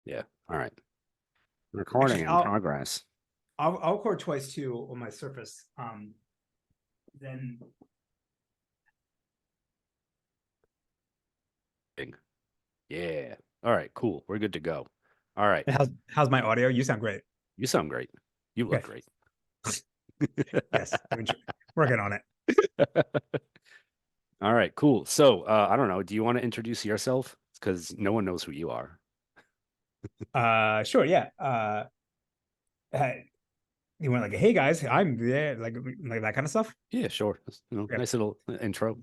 Yeah. All right. Actually, Recording in progress. I'll record twice too on my Surface. Then Yeah. All right. Cool. We're good to go. All right. how's my audio? You sound great. You sound great. You look Okay. great. Yes, working on it. All right. Cool. So, I don't know. Do you want to introduce yourself? Because no one knows who you are. Sure, yeah. Uh, you want like, hey guys, I'm there, like that kind of stuff. Yeah, sure. Just, Yeah. nice little intro.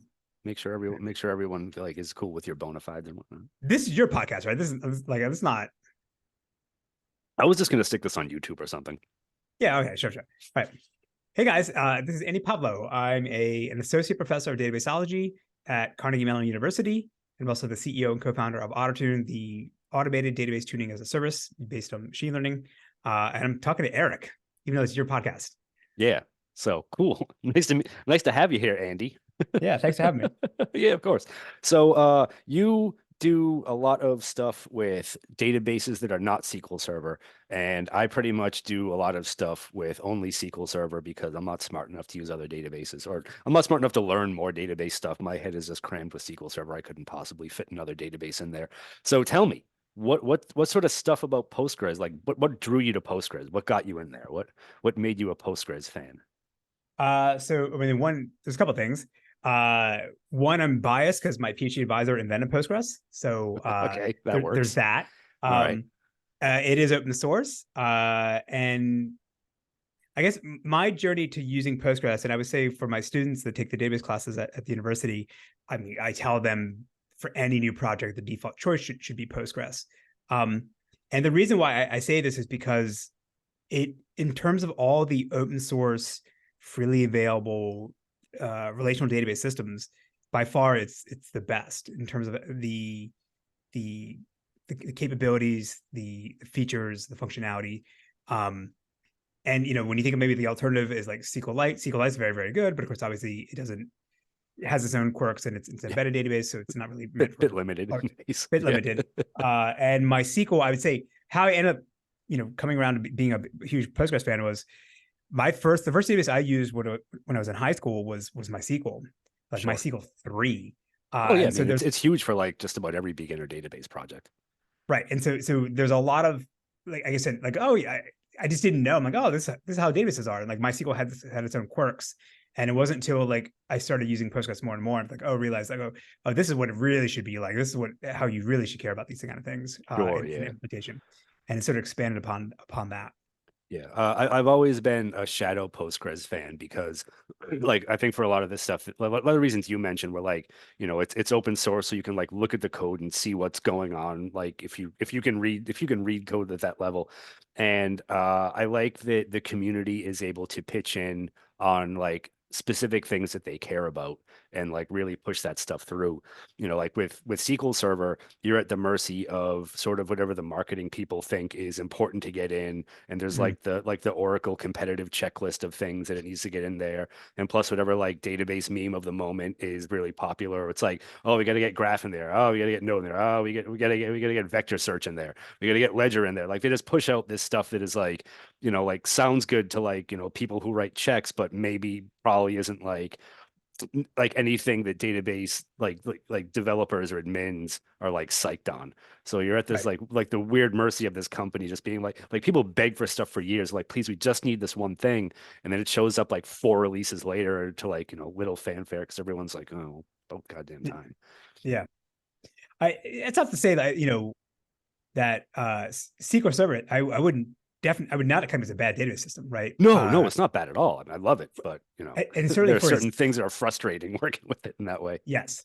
Make sure everyone like is cool with your bona fides and whatnot. This is your podcast, right? This is like this is not. I was just gonna stick this on YouTube or something. Yeah. Okay. Sure. All right. Hey guys, this is Andy Pavlo. I'm an associate professor of databaseology at Carnegie Mellon University. I'm also the CEO and co-founder of Ottertune, the automated database tuning as a service based on machine learning. And I'm talking to Erik, even though it's your podcast. Yeah. So cool. Nice to have you here, Andy. Yeah, thanks for having me. Yeah, of course. So you do a lot of stuff with databases that are not SQL Server, and I pretty much do a lot of stuff with only SQL Server because I'm not smart enough to use other databases, or I'm not smart enough to learn more database stuff. My head is just crammed with SQL Server. I couldn't possibly fit another database in there. So tell me, what sort of stuff about Postgres? Like what drew you to Postgres? What got you in there? What made you a Postgres fan? So I mean, there's a couple of things. One, I'm biased because my PhD advisor invented Postgres. So Okay, that there's works. that. All right. It is open source. And I guess my journey to using Postgres, and I would say for my students that take the database classes at the university, I mean, I tell them for any new project, the default choice should be Postgres. And the reason why I say this is because in terms of all the open source, freely available relational database systems, by far it's the best in terms of the, the capabilities, the features, the functionality. And when you think of maybe the alternative is like SQLite, SQLite is very, very good, but of course, obviously, it has its own quirks and it's an Yeah. embedded database, so it's not really meant Bit for limited. bit Yeah. limited. And MySQL, I would say how I ended up, coming around to being a huge Postgres fan was the first database I used when I was in high school was MySQL, like Sure. MySQL 3. Oh yeah, I And so mean there's it's huge for like just about every beginner database project. right. And so there's a lot of, like I said, like, oh yeah, I just didn't know. I'm like, oh, this is how databases are. And like MySQL had its own quirks. And it wasn't until like I started using Postgres more and more, and like, oh, realized like, oh, this is what it really should be like. This is how you really should care about these kind of things Sure, in yeah. implementation. And it sort of expanded upon that. Yeah, I've always been a shadow Postgres fan because, like, I think for a lot of this stuff, a lot of the reasons you mentioned were like, it's open source, so you can like look at the code and see what's going on. Like, if you can read code at that level, and I like that the community is able to pitch in on like specific things that they care about and like really push that stuff through. Like with SQL Server, you're at the mercy of sort of whatever the marketing people think is important to get in, and there's Mhm. like the Oracle competitive checklist of things that it needs to get in there, and plus whatever like database meme of the moment is really popular. It's like, oh, we got to get graph in there, oh, we got to get node in there, oh, we got to get vector search in there, we got to get ledger in there. Like they just push out this stuff that is like, like sounds good to like, people who write checks, but maybe probably isn't like anything that database like developers or admins are like psyched on. So you're at this Right. like the weird mercy of this company just being like people beg for stuff for years, like, please, we just need this one thing, and then it shows up like four releases later to like, little fanfare because everyone's like, oh, about goddamn time. Yeah. It's tough to say that, that SQL Server, I would not come as a bad database system, right? No, it's not bad at all. I mean, I love it, but And certainly there are for its certain things that are frustrating working with it in that way. yes.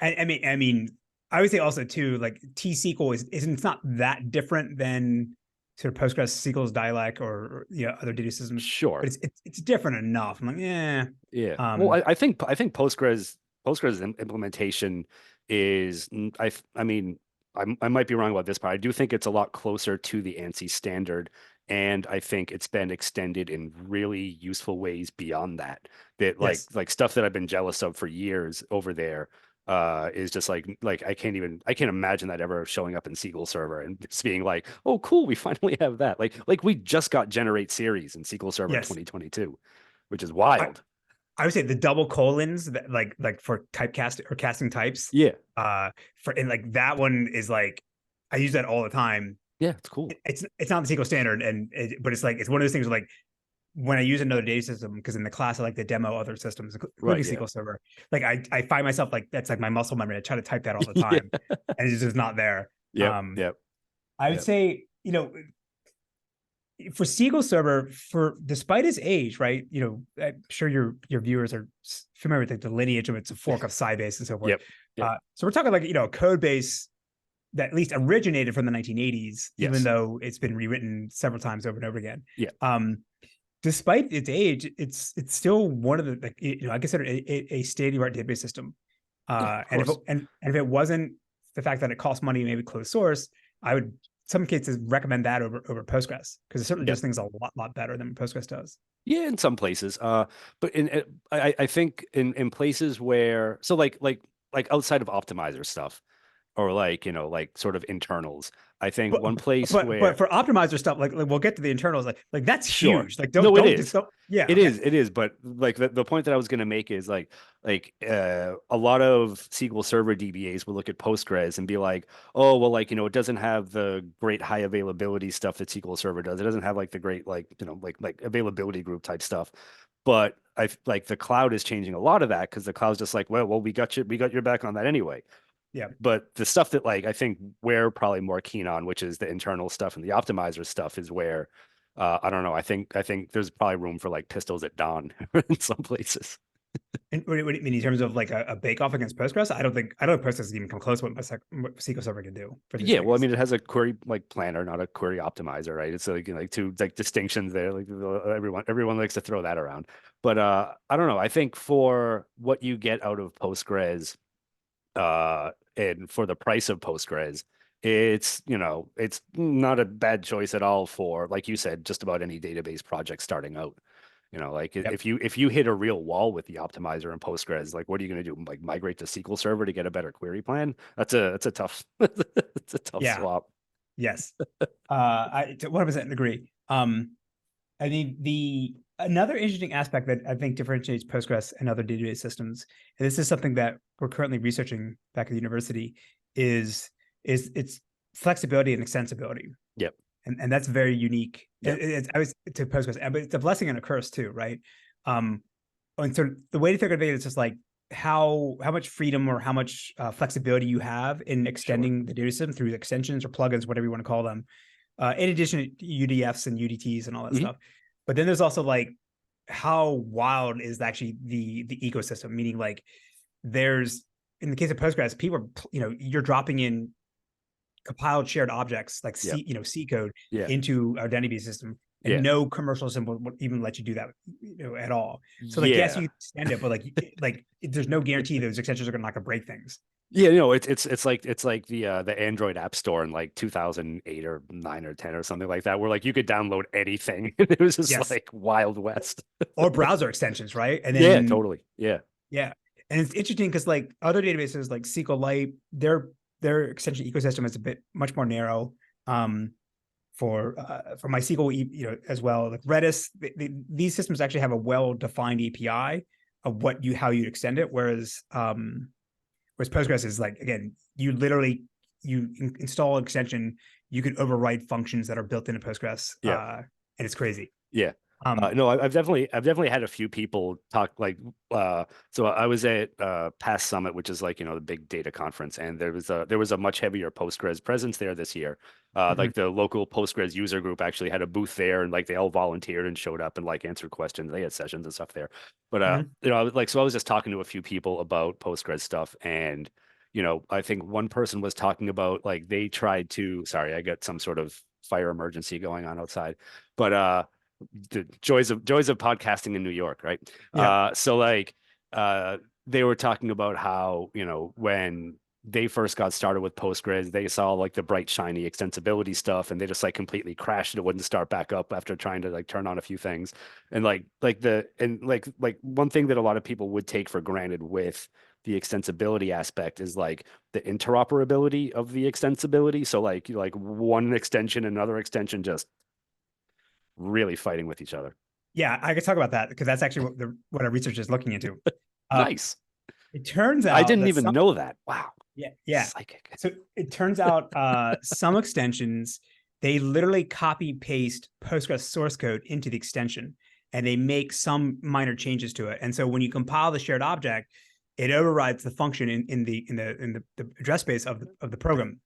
I mean, I would say also too, like T-SQL it's not that different than sort of PostgreSQL's dialect or other data systems, but Sure. it's different enough. I'm like, yeah. Yeah. Well, Um, I think Postgres implementation is I mean I might be wrong about this, but I do think it's a lot closer to the ANSI standard, and I think it's been extended in really useful ways beyond that. That like yes. like stuff that I've been jealous of for years over there. is just like I can't imagine that ever showing up in SQL Server and just being like, oh cool, we finally have that. Like we just got generate series in SQL Server Yes. 2022, which is I, wild. I would say the double colons that like for typecast or casting types. Yeah. For and like that one is like I use that all the time. Yeah, it's cool. It's not the SQL standard, but it's like it's one of those things where like when I use another data system, because in the class I like to demo other systems, including Right, yeah. SQL Server. Like I find myself like that's like my muscle memory. I try to type that all the Yeah. time, and it's just not there. Yep, yep, I would yep. say, for SQL Server, for despite its age, right? I'm sure your viewers are familiar with like the lineage of it's a fork of Sybase and so forth. Yep. Yep. So we're talking like a code base that at least originated from the 1980s, even Yes. though it's been rewritten several times over and over again. Yeah. Despite its age, it's still one of the like I consider it a state of the art database system. Yeah, of And course. if it wasn't the fact that it costs money, maybe closed source, I would some cases recommend that over Postgres because it certainly Yep. does things a lot better than Postgres does. Yeah, in some places. But I think in places where so like outside of optimizer stuff or like, like sort of internals, I think But one place but where for optimizer stuff, like we'll get to the internals, like that's sure. huge. Like No, it don't just is. don't. Yeah, It okay. is, it is, but like the point that I was going to make is a lot of SQL Server DBAs will look at Postgres and be like, oh, well, like, it doesn't have the great high availability stuff that SQL Server does. It doesn't have like the great like availability group type stuff. But I like the cloud is changing a lot of that because the cloud's just like, well, we got your back on that anyway. Yeah. But the stuff that like I think we're probably more keen on, which is the internal stuff and the optimizer stuff, is where I don't know. I think there's probably room for like pistols at dawn in some places. And what do you mean in terms of like a bake off against Postgres? I don't think Postgres even come close to what SQL Server can do for these Yeah, well, I things. mean, it has a query like planner, not a query optimizer, right? It's like two like distinctions there. Like everyone likes to throw that around. But I don't know. I think for what you get out of Postgres, and for the price of Postgres, it's not a bad choice at all for, like you said, just about any database project starting out. Like Yep. if you hit a real wall with the optimizer and Postgres, like what are you going to do? Like migrate to SQL Server to get a better query plan? That's a tough it's a tough Yeah. swap. Yes. I 100% agree. I mean, the another interesting aspect that I think differentiates Postgres and other database systems, and this is something that we're currently researching back at the university, is its flexibility and extensibility, Yep. and that's very unique. Yep. I was to Postgres, but it's a blessing and a curse too, right? Um, and so the way to think of it is just like how much freedom or how much flexibility you have in Sure. extending the data system through extensions or plugins, whatever you want to call them, in addition to UDFs and UDTs and all that Hmm. stuff. But then there's also like how wild is actually the ecosystem, meaning like there's in the case of Postgres, people are, you're dropping in compiled shared objects like Yep. C code Yeah. into our identity system, and Yeah. no commercial system would even let you do that, at all. So like, yes, Yeah. you extend it, but like there's no guarantee those extensions are not going to break things. Yeah, it's like the Android App Store in like 2008 or 9 or 10 or something like that, where like you could download anything. It was just Yes, like Wild West. or browser extensions, right? And Yeah, then totally. Yeah. yeah, and it's interesting because like other databases like SQLite, their extension ecosystem is a bit much more narrow. Um, for MySQL, as well. Like Redis, these systems actually have a well-defined API of how you extend it, whereas Postgres is like, again, you literally install an extension, you can overwrite functions that are built into Postgres, Yeah. and it's crazy. Yeah. Um, No, I've definitely had a few people talk like so I was at Past Summit, which is like, the big data conference, and there was a much heavier Postgres presence there this year. mhm, Like the local Postgres user group actually had a booth there, and like they all volunteered and showed up and like answered questions. They had sessions and stuff there. But mhm. so I was just talking to a few people about Postgres stuff, and I think one person was talking about like they tried to, sorry, I got some sort of fire emergency going on outside. But the joys of podcasting in New York, right? Yeah, So like they were talking about how, when they first got started with Postgres, they saw like the bright, shiny extensibility stuff, and they just like completely crashed. It wouldn't start back up after trying to like turn on a few things. And like one thing that a lot of people would take for granted with the extensibility aspect is like the interoperability of the extensibility. So like one extension, another extension just really fighting with each other. Yeah, I could talk about that because that's actually what our research is looking into. Uh, Nice. it turns I out didn't that even know that. Wow. yeah. Psychic. So it turns out some extensions, they literally copy paste Postgres source code into the extension, and they make some minor changes to it. And so when you compile the shared object, it overrides the function in the address space of the program.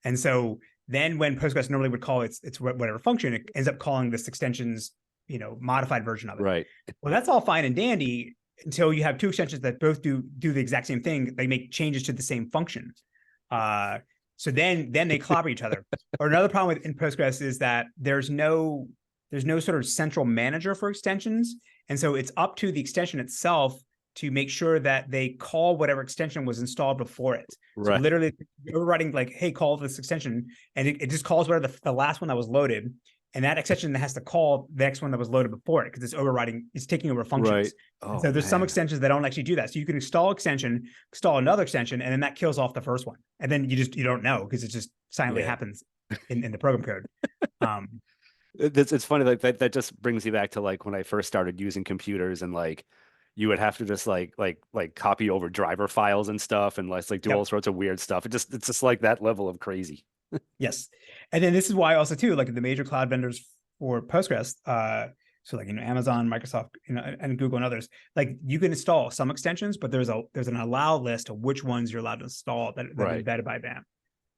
And so then when Postgres normally would call its whatever function, it ends up calling this extension's modified version of it. Right. Well, that's all fine and dandy until you have two extensions that both do the exact same thing. They make changes to the same function. So then they clobber each other. Or another problem in Postgres is that there's no sort of central manager for extensions. And so it's up to the extension itself to make sure that they call whatever extension was installed before it. So Right. literally overriding like, hey, call this extension. And it just calls whatever the last one that was loaded. And that extension has to call the next one that was loaded before it because it's overriding, it's taking over functions. Right. Oh, so there's some man. extensions that don't actually do that. So you can install extension, install another extension, and then that kills off the first one. And then you don't know because it just silently happens in the program code. It's funny, like that just brings me back to like when I first started using computers, and like you would have to just like copy over driver files and stuff, and like do all sorts of weird stuff. It's just like that level of crazy. Yes. And then this is why also too, like the major cloud vendors for Postgres, so like Amazon, Microsoft, and Google and others, like you can install some extensions, but there's an allow list of which ones you're allowed to install that are vetted by them.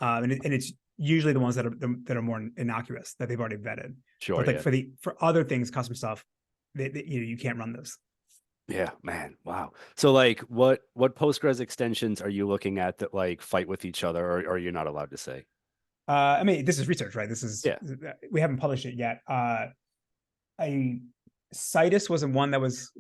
And it's usually the ones that are more innocuous that they've already vetted. Sure. But like for other things, custom stuff, you can't run those. Yeah, man. Wow. So like what Postgres extensions are you looking at that like fight with each other, or are you not allowed to say? I mean, this is research, right? We haven't published it yet. Citus was one that was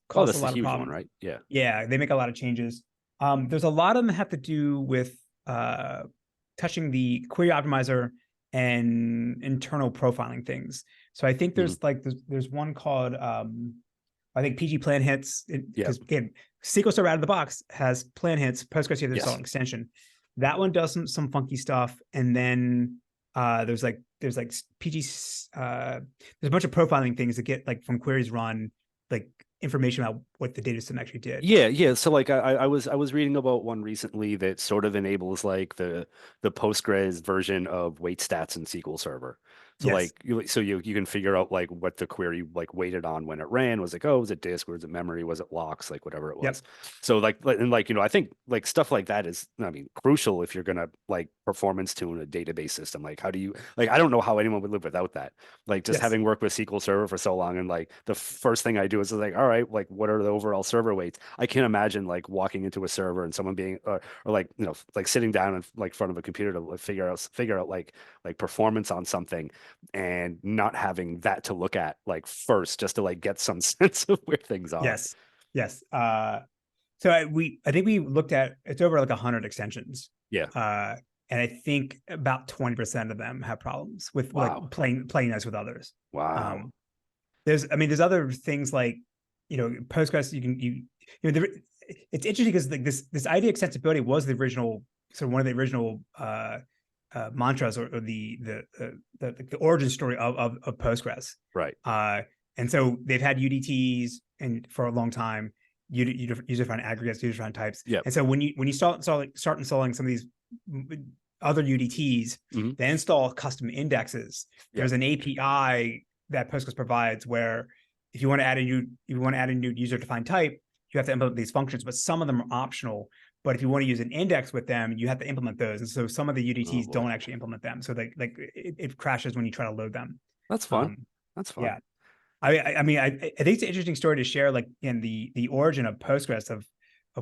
caused That's a the lot of huge problems. one, right? Yeah. Yeah, they make a lot of changes. There's a lot of them that have to do with touching the query optimizer and internal profiling things. So I think there's there's one called I think PG plan hits, because again, SQL Server out of the box has plan hits. Postgres you have to install an extension. That one does some funky stuff, and then there's PG there's a bunch of profiling things that get like from queries run like information about what the data system actually did. Yeah. So like I was reading about one recently that sort of enables like the Postgres version of wait stats in SQL Server. So like you can figure out like what the query like waited on when it ran. Was like, oh, was it disk, was it memory, was it locks, like whatever it was. So like I think like stuff like that is, I mean, crucial if you're gonna like performance tune a database system. Like how do you, like I don't know how anyone would live without that. Like just having worked with SQL Server for so long, and like the first thing I do is like, all right, like what are the overall server weights? I can't imagine like walking into a server and someone being or like like sitting down in like front of a computer to like, figure out like performance on something and not having that to look at like first, just to like get some sense of where things are. Yes. So I think we looked at, it's over like 100 extensions. And I think about 20% of them have problems with like playing nice with others. Wow. There's other things like, Postgres, it's interesting because like this idea of extensibility was the original, so one of the original mantras or the origin story of Postgres. Right. And so they've had UDTs and for a long time, user-defined aggregates, user-defined types. And so when you start installing some of these other UDTs, they install custom indexes. There's an API that Postgres provides where if you want to add a new user-defined type, you have to implement these functions, but some of them are optional. But if you want to use an index with them, you have to implement those. And so some of the UDTs don't actually implement them. So it crashes when you try to load them. That's fun. That's fun. Yeah. I mean, I think it's an interesting story to share, like in the origin of Postgres of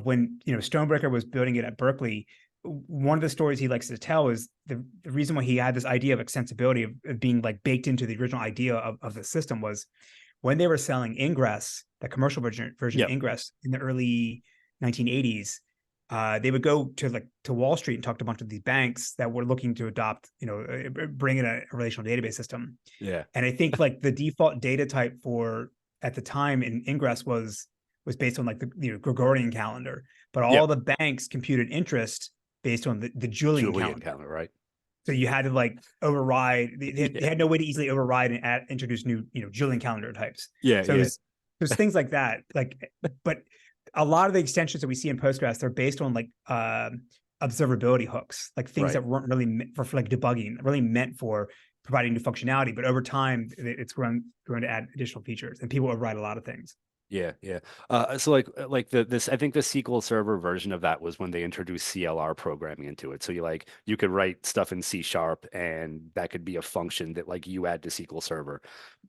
when, Stonebreaker was building it at Berkeley. One of the stories he likes to tell is the reason why he had this idea of extensibility of being like baked into the original idea of the system was when they were selling Ingress, the commercial version of Ingress in the early 1980s. They would go to Wall Street and talk to a bunch of these banks that were looking to adopt, bring in a relational database system. Yeah. And I think like the default data type for at the time in Ingress was was based on like the Gregorian calendar, but Yeah. all the banks computed interest based on the Julian Julian calendar. calendar, right? So you had to like override. They Yeah. had no way to easily override and introduce new, Julian calendar types. Yeah. So Yeah. there's things like that. Like, but a lot of the extensions that we see in Postgres, they're based on like observability hooks, like things Right. that weren't really meant for like debugging, really meant for providing new functionality. But over time, it's going to add additional features, and people override a lot of things. Yeah, yeah. So like this, I think the SQL Server version of that was when they introduced CLR programming into it. So you could write stuff in C sharp, and that could be a function that like you add to SQL Server,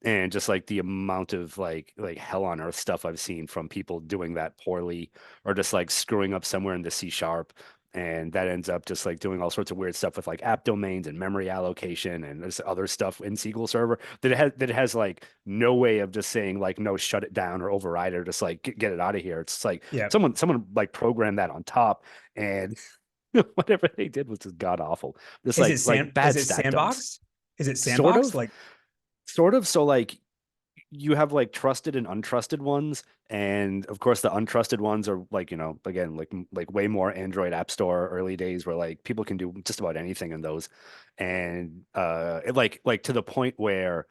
and just like the amount of like hell on earth stuff I've seen from people doing that poorly, or just like screwing up somewhere in the C sharp. And that ends up just like doing all sorts of weird stuff with like app domains and memory allocation and there's other stuff in SQL Server that it has like no way of just saying like no, shut it down or override it or just like get it out of here. It's like Yeah. someone like programmed that on top, and whatever they did was just god awful. Just like Is bad it stat dumps. sandboxed? Is it Sort sandboxed? of, Like, sort of. So like you have like trusted and untrusted ones, and of course the untrusted ones are like, again, like way more Android App Store early days where like people can do just about anything in those. And it like to the point where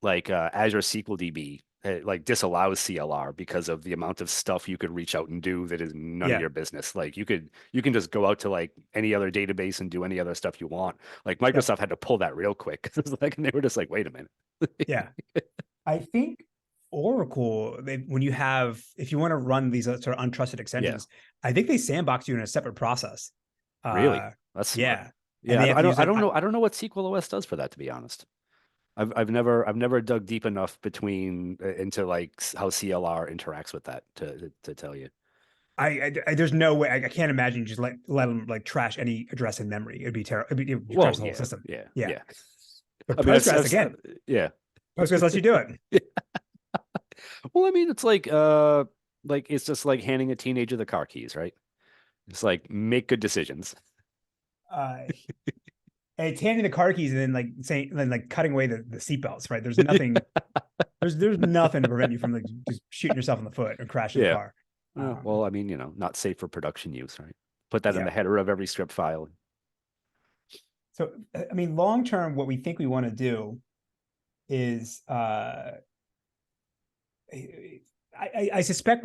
like Azure SQL DB like disallows CLR because of the amount of stuff you could reach out and do that is none of yeah, your business. Like you can just go out to like any other database and do any other stuff you want. Like yep, Microsoft had to pull that real quick because it was like, and they were just like, wait a minute. yeah. I think Oracle, when you have, if you want to run these sort of untrusted Yeah. extensions, I think they sandbox you in a separate process. Really? Uh, That's smart. yeah, and Yeah, they have to use I like, don't know. I don't know what SQL OS does for that, to be honest. I've never dug deep enough between into like how CLR interacts with that to tell you. there's no way I can't imagine just let them like trash any address in memory. It'd be terrible. It would crash Well, the whole yeah, system. yeah, Yeah, yeah. but I mean, Postgres again, yeah. Postgres lets you do it. Well, I mean, it's like it's just like handing a teenager the car keys, right? It's like make good decisions. Uh, and it's handing the car keys and then like saying, then like cutting away the seatbelts. Right? There's nothing. There's nothing to prevent you from like just shooting yourself in the foot or crashing the Yeah. car. Well, I mean, not safe for production use, right? Put that in Yeah. the header of every script file. So I mean, long term, what we think we want to do is I suspect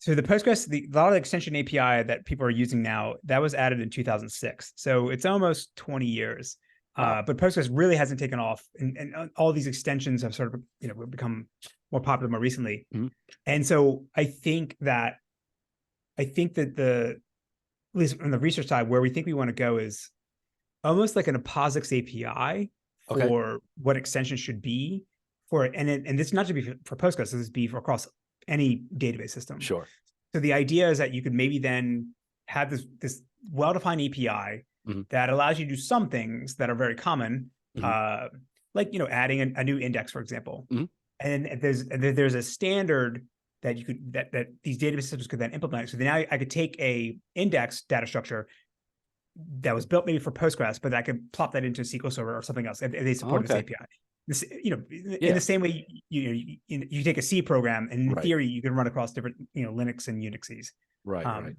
so the Postgres, a lot of the extension API that people are using now, that was added in 2006. So it's almost 20 years. Wow. But Postgres really hasn't taken off, and all these extensions have sort of become more popular more recently. Mhm. And so I think that at least on the research side, where we think we want to go is almost like an POSIX API Okay. for what extensions should be for it. And this is not to be for Postgres, this is be for across any database system. Sure. So the idea is that you could maybe then have this well-defined API Mhm. that allows you to do some things that are very common, Mhm. like adding a new index, for example. Mhm. And there's a standard that you could that these database systems could then implement. So now I could take a index data structure that was built maybe for Postgres, but I could plop that into SQL Server or something else if they support this Okay. API. This, in Yeah. the same way you take a C program, and in Right. theory you can run across different Linux and Unixes. Right. Right.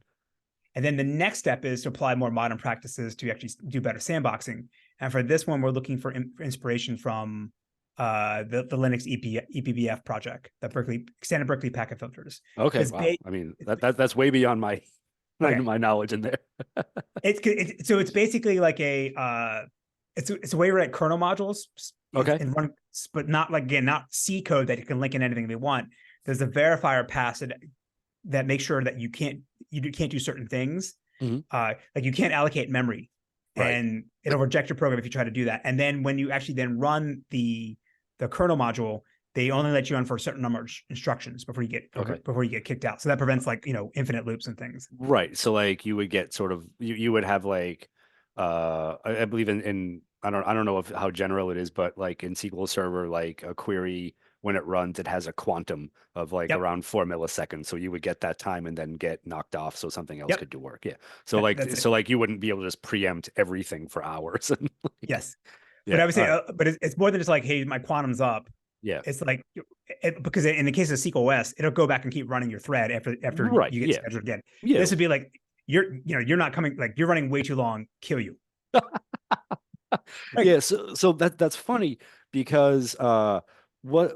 And then the next step is to apply more modern practices to actually do better sandboxing. And for this one, we're looking for inspiration from the Linux ePBF project, the Standard Berkeley packet filters. Okay. Wow. I mean, that's way beyond my Okay. my knowledge in there. So it's basically like it's a way to write kernel modules Okay. and run, but not like, again, not C code that you can link in anything they want. There's a verifier pass that makes sure that you can't do certain things. Mhm. Like you can't allocate memory, Right. and it'll reject your program if you try to do that. And then when you actually then run the kernel module, they only let you run for a certain number of instructions before you get kicked out. So that prevents like infinite loops and things. Right. So like you would get sort of you would have like I believe in I don't know how general it is, but like in SQL Server, like a query when it runs, it has a quantum of like Yep. around 4 milliseconds. So you would get that time and then get knocked off so something else Yep. could do work. Yeah. So like That's it. so like you wouldn't be able to just preempt everything for hours. And like, Yes. But yeah. I would All say, right. but it's more than just like, hey, my quantum's up. Yeah. it's like because in the case of SQL OS, it'll go back and keep running your thread after Right. you get Yeah. scheduled again. Yeah. This would be like you're not coming, like you're running way too long, kill you. Like Yeah, so that's funny because what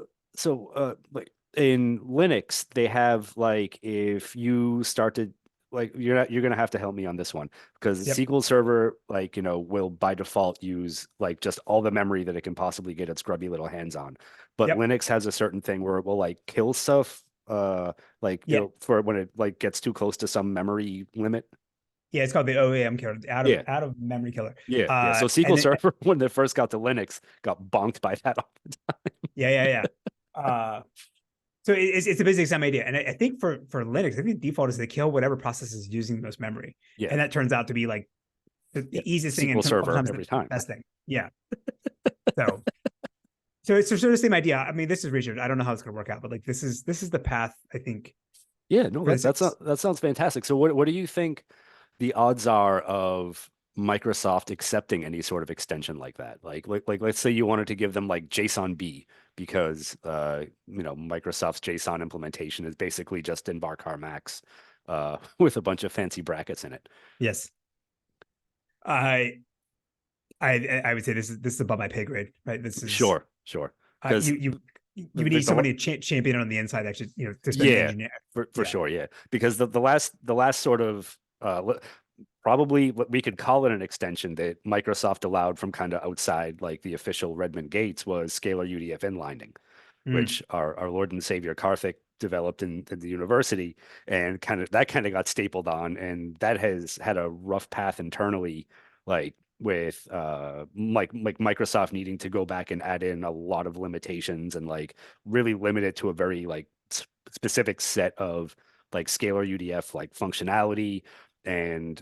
like in Linux they have like if you start to like you're gonna have to help me on this one because yep, SQL Server like will by default use like just all the memory that it can possibly get its grubby little hands on. But yep, Linux has a certain thing where it will like kill stuff like yeah. for when it like gets too close to some memory limit. Yeah, it's called the OAM killer, Yeah. out of memory killer. Yeah, yeah. So And SQL then Server, when they first got to Linux, got bonked by that all the time. yeah, yeah, yeah. So it's a basic same idea, and I think for Linux, I think the default is to kill whatever process is using the most memory, Yeah, and that turns out to be like yeah. the easiest thing and SQL Server sometimes the every time. best thing. Yeah. So it's sort of the same idea. I mean, this is research. I don't know how it's going to work out, but like this is the path I think Yeah, no, for this. that sounds fantastic. So what do you think the odds are of Microsoft accepting any sort of extension like that? Like let's say you wanted to give them like JSON B because Microsoft's JSON implementation is basically just in varchar max with a bunch of fancy brackets in it. Yes. I I would say this is above my pay grade, right? This is Sure. Because you need somebody to champion on the inside, actually, to spend the yeah, engineer. for Yeah. sure, yeah. Because the last sort of probably what we could call it an extension that Microsoft allowed from kind of outside like the official Redmond gates was scalar UDF inlining, Mm, which our Lord and Savior Karthik developed in the university and kind of got stapled on, and that has had a rough path internally, like with like Microsoft needing to go back and add in a lot of limitations and like really limit it to a very like specific set of like scalar UDF like functionality and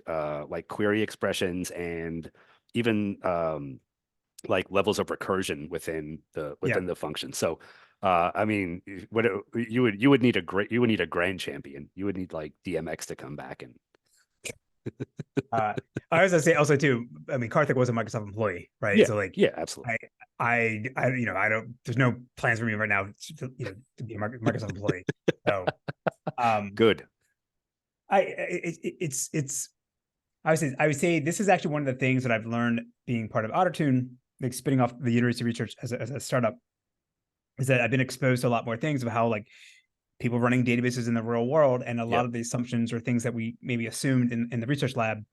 like query expressions and even like levels of recursion yeah. within the function. So I mean, you would need a grand champion. You would need like DMX to come back and Uh, I was gonna say also too. I mean, Karthik was a Microsoft employee, right? yeah, So like, yeah, absolutely. I don't. There's no plans for me right now to be a Microsoft employee. So, um, Good. it's I would say this is actually one of the things that I've learned being part of Ottertune, like spinning off the university research as a startup, is that I've been exposed to a lot more things of how like people running databases in the real world, and a lot Yep. of the assumptions or things that we maybe assumed in the research lab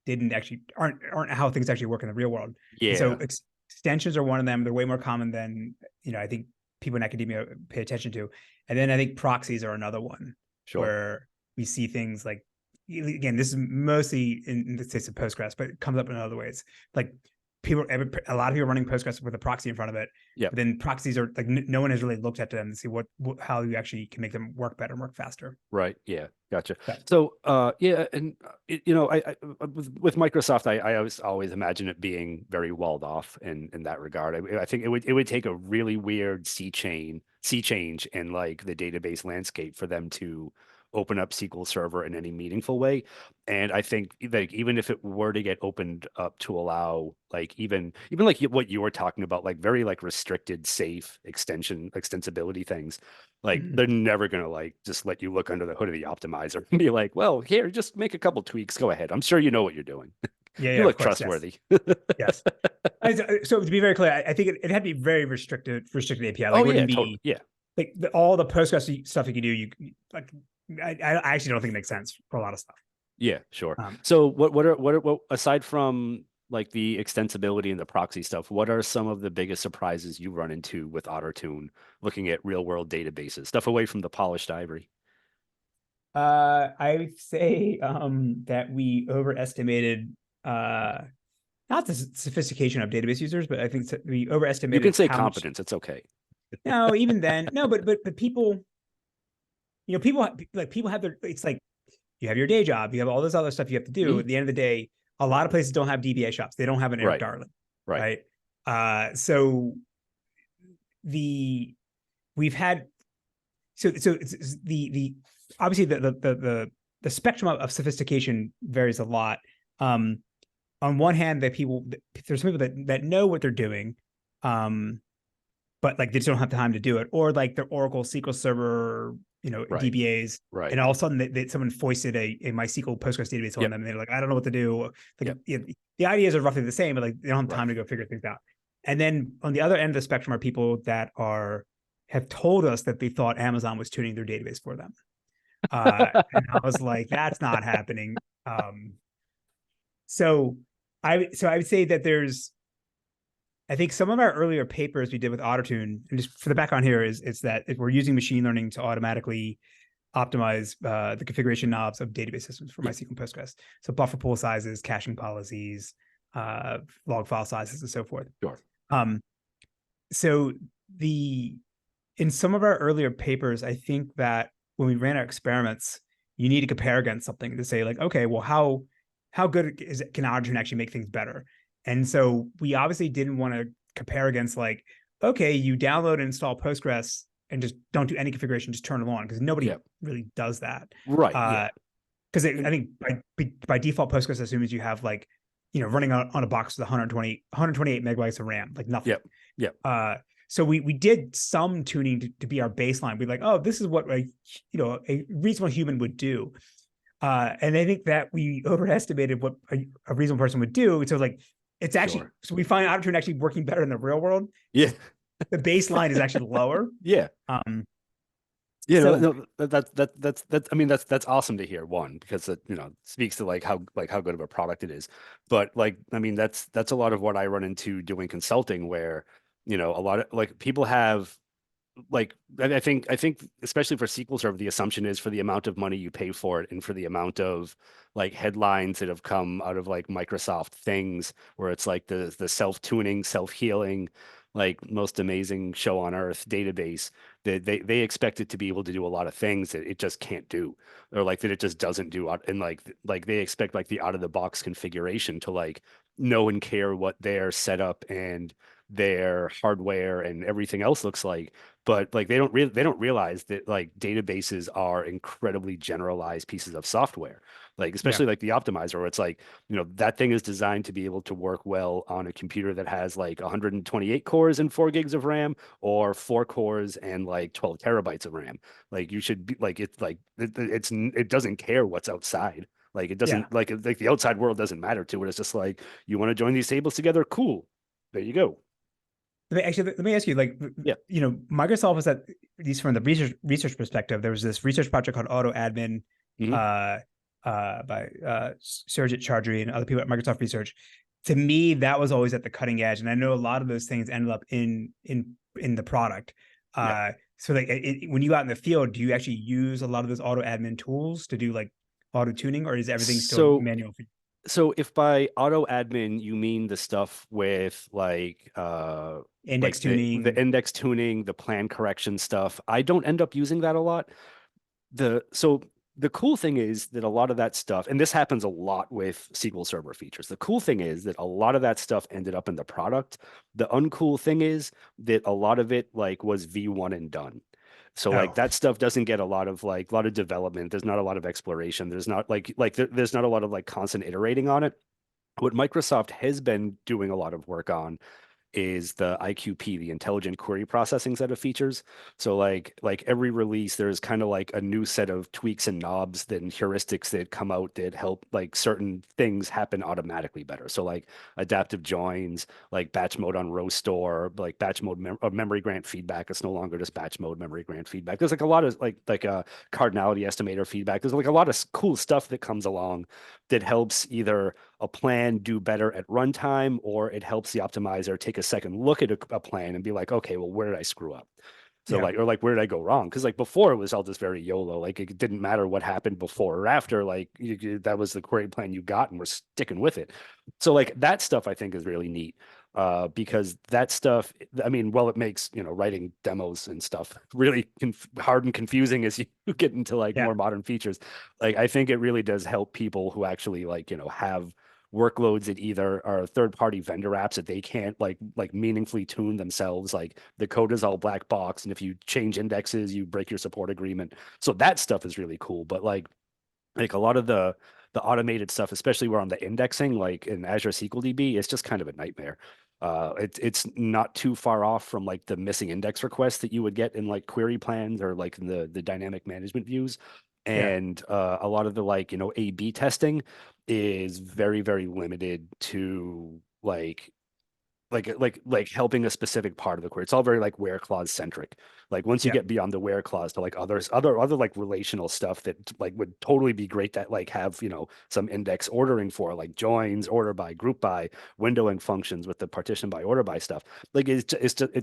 didn't actually aren't how things actually work in the real world. And so Yeah, extensions are one of them. They're way more common than I think people in academia pay attention to. And then I think proxies are another one sure. where we see things like, again, this is mostly in the case of Postgres, but it comes up in other ways. Like a lot of people running Postgres with a proxy in front of it, Yep. but then proxies are like no one has really looked at them to see how you actually can make them work better, work faster. Right. Yeah. Gotcha. Yeah. So, yeah, and with Microsoft, I always imagine it being very walled off in that regard. I think it would take a really weird sea change in like the database landscape for them to open up SQL Server in any meaningful way. And I think like even if it were to get opened up to allow like even like what you were talking about, like very like restricted, safe extensibility things like Mhm. they're never gonna like just let you look under the hood of the optimizer and be like, well, here, just make a couple tweaks. Go ahead. I'm sure you know what you're doing. Yeah, You yeah, of look course, yes, trustworthy. yes. So to be very clear, I think it had to be very restricted API. Like Oh it yeah, wouldn't totally. be Yeah, like all the Postgres stuff you can do. Like I actually don't think it makes sense for a lot of stuff. yeah, sure. Um, So what aside from like the extensibility and the proxy stuff, what are some of the biggest surprises you run into with Ottertune looking at real world databases, stuff away from the polished ivory? I would say that we overestimated not the sophistication of database users, but I think we You can overestimated say how much. competence, it's okay. No, even then, no, but people, people have their. It's like you have your day job, you have all this other stuff you have to do. Mhm. At the end of the day, a lot of places don't have DBA shops. They don't have an Eric Right, Darling, right. right? So the we've had it's the obviously the spectrum of sophistication varies a lot. Um, on one hand, there's some people that know what they're doing, um, but like they just don't have the time to do it, or like their Oracle SQL Server, Right. DBAs, Right. and all of a sudden someone foisted a MySQL Postgres database on Yep. them, and they're like, I don't know what to do. Like Yep. the ideas are roughly the same, but like they don't have Right. time to go figure things out. And then on the other end of the spectrum are people that have told us that they thought Amazon was tuning their database for them. And I was like, that's not happening. So I would say that I think some of our earlier papers we did with Ottertune, and just for the background here is that we're using machine learning to automatically optimize the configuration knobs of database systems for Yep. MySQL and Postgres. So buffer pool sizes, caching policies, log file sizes, and so forth. Sure. Um, so in some of our earlier papers, I think that when we ran our experiments, you need to compare against something to say like, okay, well, how good can Ottertune actually make things better? And so we obviously didn't want to compare against like, okay, you download and install Postgres and just don't do any configuration, just turn it on, because nobody Yep. really does that. Right. Yeah. Because I think by default, Postgres assumes you have like, running on a box with 128 megabytes of RAM, like nothing. Yep. Yep. So we did some tuning to be our baseline. We're like, oh, this is what a reasonable human would do. And I think that we overestimated what a reasonable person would do. So like, it's actually, Sure. so we find Ottertune actually working better in the real world. Yeah. The baseline is actually lower. Yeah. Yeah, So that's I mean that's awesome to hear, one, because it speaks to how good of a product it is. But like I mean that's a lot of what I run into doing consulting, where a lot of like people have like I think especially for SQL Server, the assumption is for the amount of money you pay for it and for the amount of like headlines that have come out of like Microsoft things, where it's like the self-tuning, self-healing, like most amazing show on earth database, that they expect it to be able to do a lot of things that it just can't do, or like that it just doesn't do, and like they expect like the out of the box configuration to like know and care what their setup and their hardware and everything else looks like. But like they don't realize that like databases are incredibly generalized pieces of software, like yeah, especially like the optimizer, where it's like that thing is designed to be able to work well on a computer that has like 128 cores and 4 gigs of RAM, or 4 cores and like 12 terabytes of RAM. Like you should be like it's like it doesn't care what's outside. Like it yeah. doesn't like the outside world doesn't matter to it. It's just like, you want to join these tables together, cool, there you go. Let me ask you, like, Yeah. Microsoft was at least from the research perspective, there was this research project called Auto Admin, Hmm. uh, by Surjit Chaudhry and other people at Microsoft Research. To me, that was always at the cutting edge, and I know a lot of those things ended up in the product. Yeah. So like, when you out in the field, do you actually use a lot of those auto admin tools to do like auto tuning, or is everything still So manual? So if by auto admin you mean the stuff with Index like the tuning? index tuning, the plan correction stuff, I don't end up using that a lot. So the cool thing is that a lot of that stuff, and this happens a lot with SQL Server features. The cool thing is that a lot of that stuff ended up in the product. The uncool thing is that a lot of it like was V1 and done. So like Oh, that stuff doesn't get a lot of development. There's not a lot of exploration. There's not there's not a lot of like constant iterating on it. What Microsoft has been doing a lot of work on is the IQP, the intelligent query processing set of features. So like every release, there's kind of like a new set of tweaks and knobs, then heuristics that come out that help like certain things happen automatically better. So like adaptive joins, like batch mode on row store, like batch mode memory grant feedback. It's no longer just batch mode memory grant feedback. There's like a lot of like a cardinality estimator feedback. There's like a lot of cool stuff that comes along that helps either a plan do better at runtime, or it helps the optimizer take a second look at a plan and be like, okay, well, where did I screw up? So yeah. like, or like, where did I go wrong? Because like before it was all just very YOLO. Like it didn't matter what happened before or after. Like that was the query plan you got, and we're sticking with it. So like that stuff I think is really neat, because that stuff, I mean, well, it makes writing demos and stuff really hard and confusing as you get into like Yeah. more modern features. Like I think it really does help people who actually like have workloads that either are third-party vendor apps that they can't like meaningfully tune themselves. Like the code is all black box, and if you change indexes, you break your support agreement. So that stuff is really cool. But like a lot of the automated stuff, especially where on the indexing, like in Azure SQL DB, it's just kind of a nightmare. It's not too far off from like the missing index requests that you would get in like query plans or like in the dynamic management views. Yeah, And a lot of the like, A/B testing is very, very limited to like helping a specific part of the query. It's all very like where clause centric. Like once you yeah, get beyond the where clause to like other like relational stuff that like would totally be great to like have, some index ordering for, like joins, order by, group by, windowing functions with the partition by, order by stuff. Like it's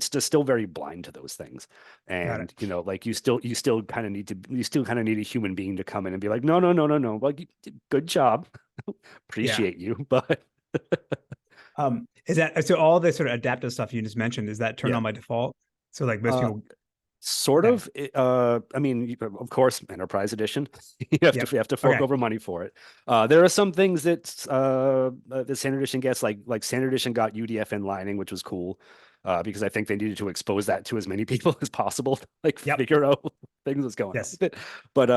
just still very blind to those things. got it. And like you still kind of need a human being to come in and be like, no, no, no, no, no. Like good job. Yeah. Appreciate you, but Is that so? All the sort of adaptive stuff you just mentioned, is that turned yeah. on by default? So like most Uh, people, Sort yeah, of. I mean, of course, Enterprise Edition. You have to fork okay, over money for it. There are some things that the Standard Edition gets, like Standard Edition got UDF inlining, which was cool, because I think they needed to expose that to as many people as possible, to, like yep, figure out what things was going on yes, with it. But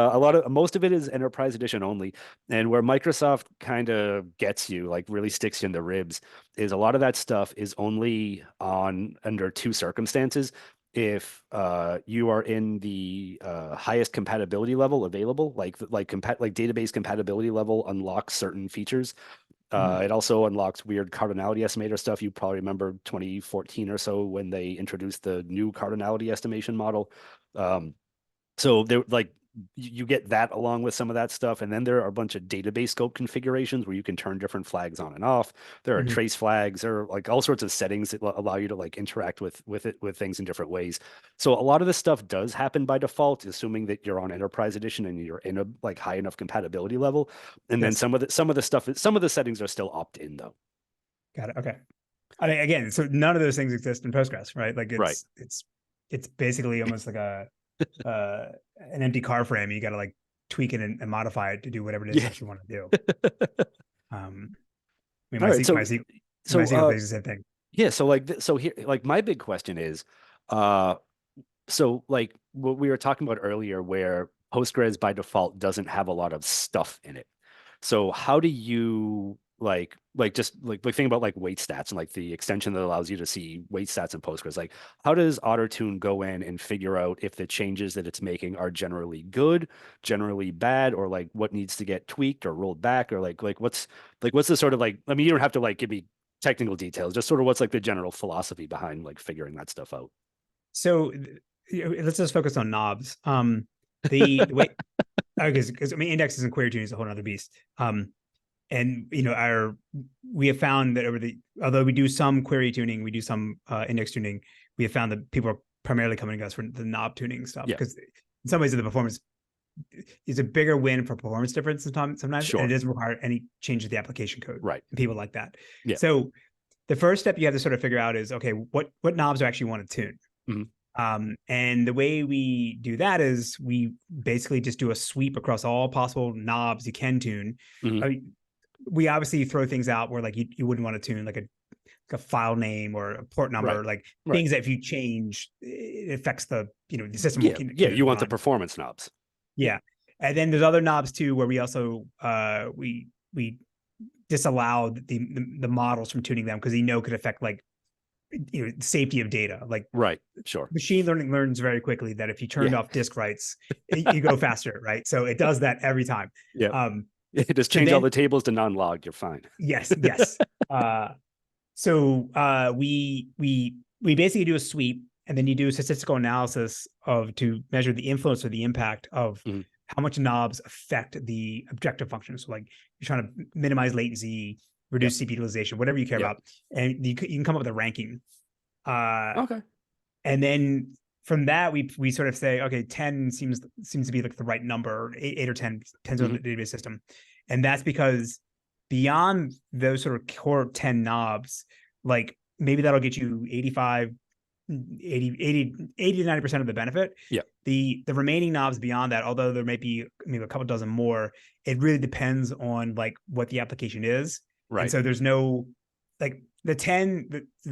most of it is Enterprise Edition only, and where Microsoft kind of gets you, like really sticks you in the ribs, is a lot of that stuff is only on under two circumstances. If you are in the highest compatibility level available, like database compatibility level unlocks certain features. mhm, It also unlocks weird cardinality estimator stuff. You probably remember 2014 or so when they introduced the new cardinality estimation model. Um, so there, like you get that along with some of that stuff, and then there are a bunch of database scope configurations where you can turn different flags on and off. There are mhm. trace flags, there are like all sorts of settings that allow you to like interact with things in different ways. So a lot of this stuff does happen by default, assuming that you're on Enterprise Edition and you're in a like high enough compatibility level. And then Yes, some of the settings are still opt-in though. got it. Okay. I mean, again, so none of those things exist in Postgres, right? Like Right. it's basically almost like an empty car frame. You got to like tweak it and modify it to do whatever it is Yeah. that you want to do. I mean, All right. My So SQL page is the same thing. yeah, so so here like my big question is uh so like what we were talking about earlier, where Postgres by default doesn't have a lot of stuff in it. So how do you like think about like weight stats and like the extension that allows you to see weight stats in Postgres? Like how does Ottertune go in and figure out if the changes that it's making are generally good, generally bad, or like what needs to get tweaked or rolled back, or what's the sort of like, I mean, you don't have to like give me technical details, just sort of what's like the general philosophy behind like figuring that stuff out. So let's just focus on knobs. The way because I mean indexes and query tuning is a whole other beast. And we have found that although we do some query tuning, we do some index tuning, we have found that people are primarily coming to us for the knob tuning stuff Yeah, because in some ways the performance is a bigger win for performance difference sometimes, and it sure. doesn't require any change to the application code. Right. And people like that. Yeah. So the first step you have to sort of figure out is, okay, what knobs do I actually want to tune? Mhm. And the way we do that is we basically just do a sweep across all possible knobs you can tune. Mhm. I mean, we obviously throw things out where like you wouldn't want to tune like a file name or a port Right. number, like Right. things that if you change, it affects the system Yeah. won't Yeah. keep it You want the run. performance knobs. Yeah. And then there's other knobs too, where we also we disallow the models from tuning them because could affect like safety of data. Like Right. Sure. machine learning learns very quickly that if you turned Yeah. off disk writes, you go faster, right? So it does that every time. Yeah. Um, Just so change all then the tables to non-log. You're fine. yes, yes. We basically do a sweep, and then you do a statistical analysis to measure the influence or the impact of Mhm. how much knobs affect the objective function. So like you're trying to minimize latency, Yep. reduce CPU utilization, whatever you care Yep. about, and you can come up with a ranking. Uh, Okay. and then from that we sort of say, okay, 10 seems to be like the right number. 8 or 10 depends on Mhm. the database system, and that's because beyond those sort of core 10 knobs, like maybe that'll get you 85 80 to 90% of the benefit. Yeah. The remaining knobs beyond that, although there may be maybe a couple dozen more, it really depends on like what the application is. And Right. so there's no like the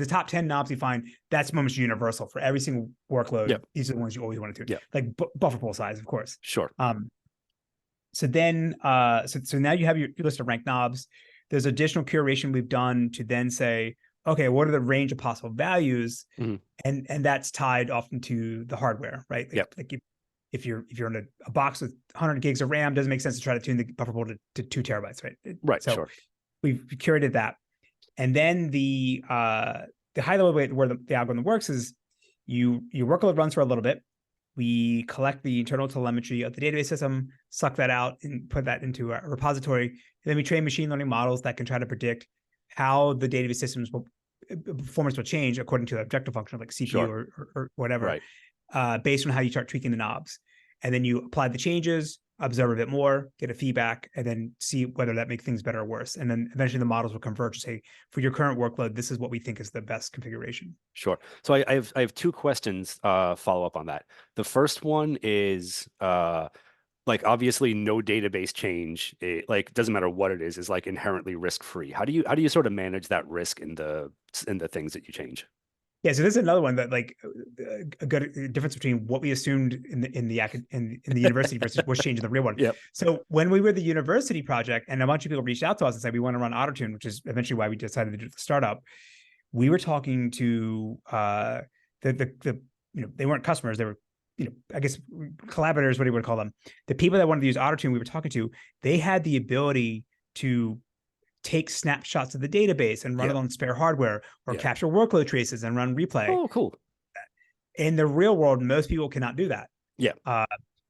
top 10 knobs you find, that's almost universal for every single workload. Yep. These are the ones you always want to tune, Yep. like buffer pool size, of course. Sure. So then so now you have your list of ranked knobs. There's additional curation we've done to then say, okay, what are the range of possible values? Mhm. And that's tied often to the hardware, right? Yep. Like if you're in a box with 100 gigs of RAM, doesn't make sense to try to tune the buffer pool to 2 TB, right? Right. So Sure. we've curated that. And then the high level way where the algorithm works is your workload runs for a little bit. We collect the internal telemetry of the database system, suck that out, and put that into a repository. And then we train machine learning models that can try to predict how the database systems performance will change according to the objective function, like CPU Sure. or whatever, Right. based on how you start tweaking the knobs. And then you apply the changes, observe a bit more, get a feedback, and then see whether that makes things better or worse. And then eventually the models will converge and say, for your current workload, this is what we think is the best configuration. Sure. So I have two questions follow up on that. The first one is like obviously no database change, like doesn't matter what it is like inherently risk free. How do you sort of manage that risk in the things that you change? Yeah, so this is another one that like a good difference between what we assumed in the university versus what's changed in the real one. Yep. So when we were the university project, and a bunch of people reached out to us and said we want to run Ottertune, which is eventually why we decided to do the startup. We were talking to the they weren't customers, they were I guess collaborators, what do you want to call them? The people that wanted to use Ottertune we were talking to, they had the ability to take snapshots of the database and run it Yep. on spare hardware, or Yep. capture workload traces and run replay. Oh, cool. In the real world, most people cannot do that. Yeah.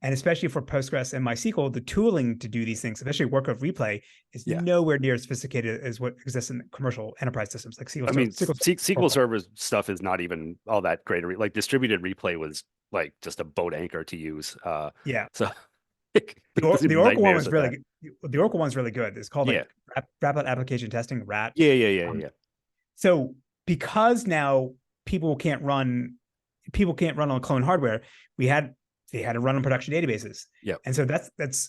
And especially for Postgres and MySQL, the tooling to do these things, especially workload replay, is Yeah. nowhere near as sophisticated as what exists in commercial enterprise systems like SQL. I mean, SQL SQL Server stuff is not even all that great. Like distributed replay was like just a boat anchor to use. Yeah. So The Oracle one nightmares was with really that. good. The Oracle one's really good. It's called Yeah. like Rapid Application Testing, RAT. Yeah. Yeah. Yeah. Um, Yeah. so because now people can't run on clone hardware, they had to run on production databases. Yeah. And so that's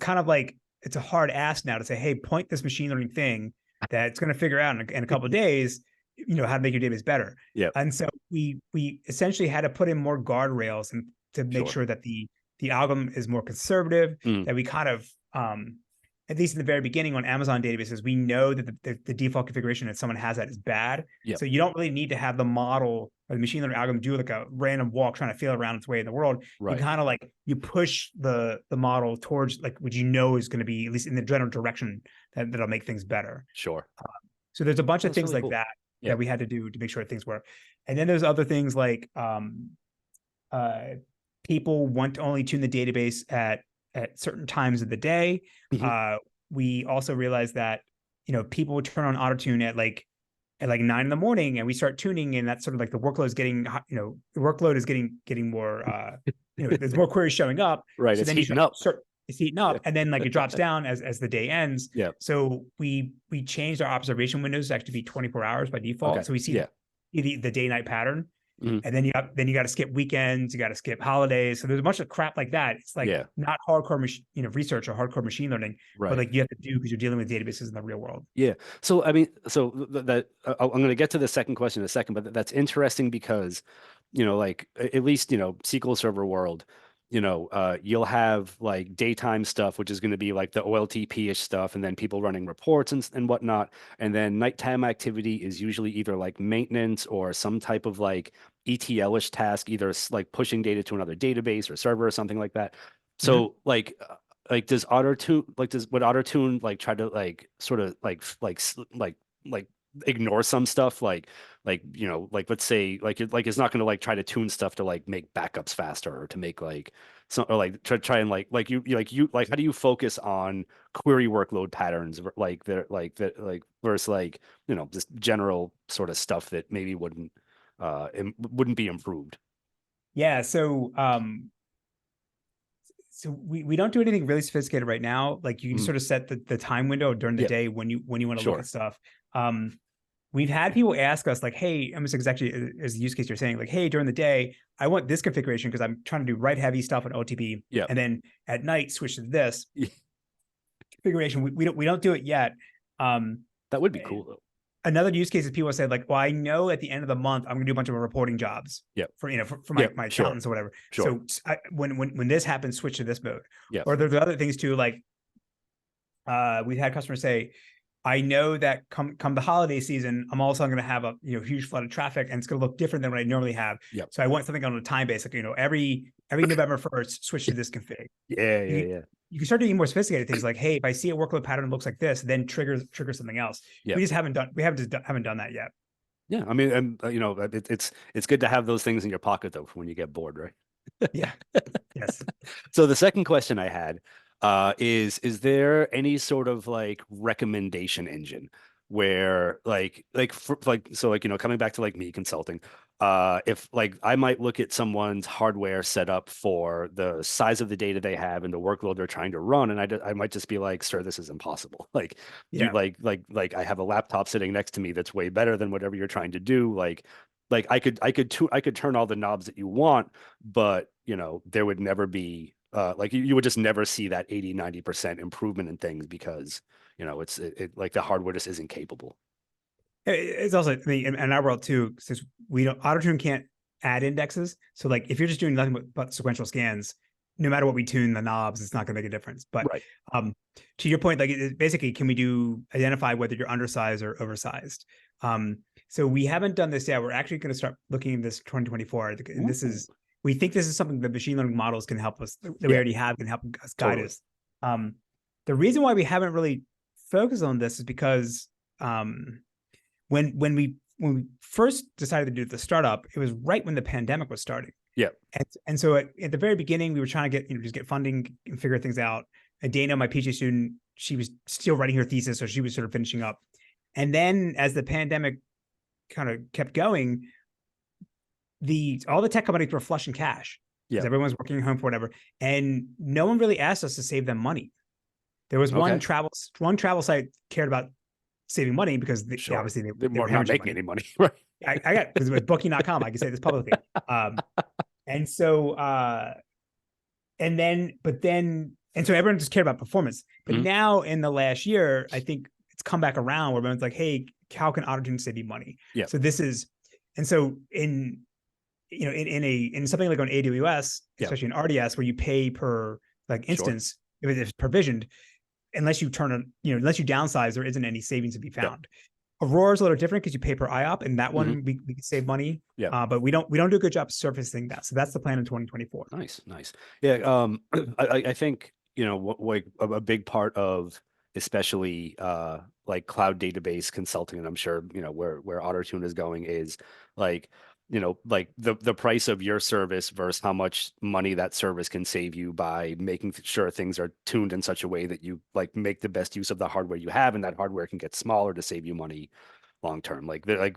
kind of like, it's a hard ask now to say, hey, point this machine learning thing that it's going to figure out in a couple of days, how to make your database better. Yeah. And so we essentially had to put in more guardrails and to make Sure. sure that the algorithm is more conservative, Mm. that we kind of, at least in the very beginning on Amazon databases, we know that the default configuration that someone has that is bad. Yeah. So you don't really need to have the model or the machine learning algorithm do like a random walk trying to feel around its way in the world. Right. You kind of like, you push the model towards like what is going to be, at least in the general direction that'll make things better. Sure. So there's a bunch of That's things really like cool. that Yeah. that we had to do to make sure things work. And then there's other things like people want to only tune the database at certain times of the day. Mhm. We also realized that people would turn on Ottertune at like 9 in the morning, and we start tuning, and that's sort of like the workload is getting the workload is getting more there's more queries showing up. Right. So It's then heating up. it's heating up, Yeah. and then like it drops down as the day ends. Yeah. So we changed our observation windows to actually be 24 hours by default. Okay. So we see Yeah. the day night pattern. Mhm. And then you got to skip weekends, you got to skip holidays. So there's a bunch of crap like that. It's like Yeah. not hardcore research or hardcore machine learning, Right. but like you have to do because you're dealing with databases in the real world. Yeah. So I mean, so that I'm going to get to the second question in a second, but that's interesting because, like at least SQL Server world, you'll have like daytime stuff, which is going to be like the OLTP-ish stuff, and then people running reports and whatnot, and then nighttime activity is usually either like maintenance or some type of like ETL-ish task, either like pushing data to another database or server or something like that. So like does would Ottertune like try to like sort of like ignore some stuff like let's say like it's not going to like try to tune stuff to like make backups faster or to make like some or like try and like how do you focus on query workload patterns like versus like just general sort of stuff that maybe wouldn't be improved. Yeah. So we don't do anything really sophisticated right now. Like you can Mhm. sort of set the time window during the Yeah. day when you want to look Sure. at stuff. We've had people ask us like, hey, almost exactly as the use case you're saying, like, hey, during the day, I want this configuration because I'm trying to do write heavy stuff on OTP. Yeah. And then at night switch to this Yeah. configuration. We don't do it yet. That would be cool though. Another use case is people said like, well, I know at the end of the month I'm gonna do a bunch of reporting jobs. Yeah. For Yeah, my sure. accountants or whatever. Sure. So when this happens, switch to this mode. Yeah. Or there's other things too, like we've had customers say, I know that come the holiday season, I'm also going to have a huge flood of traffic, and it's going to look different than what I normally have. Yep. So I want something on a time base, like every November 1st, switch to this config. Yeah, You, yeah, you can start doing more sophisticated things like, hey, if I see a workload pattern that looks like this, then trigger something else. yeah. We just haven't done that yet. Yeah, I mean, and it's good to have those things in your pocket though for when you get bored, right? Yeah. Yes. So the second question I had is there any sort of like recommendation engine where so like coming back to like me consulting, if like I might look at someone's hardware setup for the size of the data they have and the workload they're trying to run, and I might just be like, sir, this is impossible. Like you Yeah. like I have a laptop sitting next to me that's way better than whatever you're trying to do. Like I could turn all the knobs that you want, but there would never be like you would just never see that 80-90% improvement in things because it's like the hardware just isn't capable. It's also, I mean, in our world too, since we don't, Ottertune can't add indexes. So like if you're just doing nothing but sequential scans, no matter what we tune the knobs, it's not going to make a difference. But Right. to your point, like basically, can we identify whether you're undersized or oversized? So we haven't done this yet. We're actually going to start looking at this 2024. And we think this is something that machine learning models can help us, that we already have, can help us guide Totally. us. The reason why we haven't really focused on this is because when we first decided to do the startup, it was right when the pandemic was starting. Yeah. And so at the very beginning, we were trying to just get funding and figure things out. And Dana, my PhD student, she was still writing her thesis, so she was sort of finishing up. And then as the pandemic kind of kept going, all the tech companies were flushing cash because Yeah. everyone's working home for whatever, and no one really asked us to save them money. There was one Okay. travel site cared about saving money because Sure. obviously They're they were not hemorrhaging making money. any money, right? I got, because it was booking.com. I can say this publicly. And so and so everyone just cared about performance. But Mhm. now in the last year, I think it's come back around where everyone's like, hey, how can Ottertune save you money? Yeah. So this is, and so in in something like on AWS, Yeah. especially in RDS, where you pay per like Sure. instance, if it's provisioned, unless you unless you downsize, there isn't any savings to be Yep. found. Aurora is a little different because you pay per IOP, and that Hmm. one we can save money. Yeah. But we don't do a good job surfacing that. So that's the plan in 2024. Nice, nice. Yeah, I think, like a big part of especially like cloud database consulting, and I'm sure, where Ottertune is going is like, like the price of your service versus how much money that service can save you by making sure things are tuned in such a way that you like make the best use of the hardware you have, and that hardware can get smaller to save you money long term. There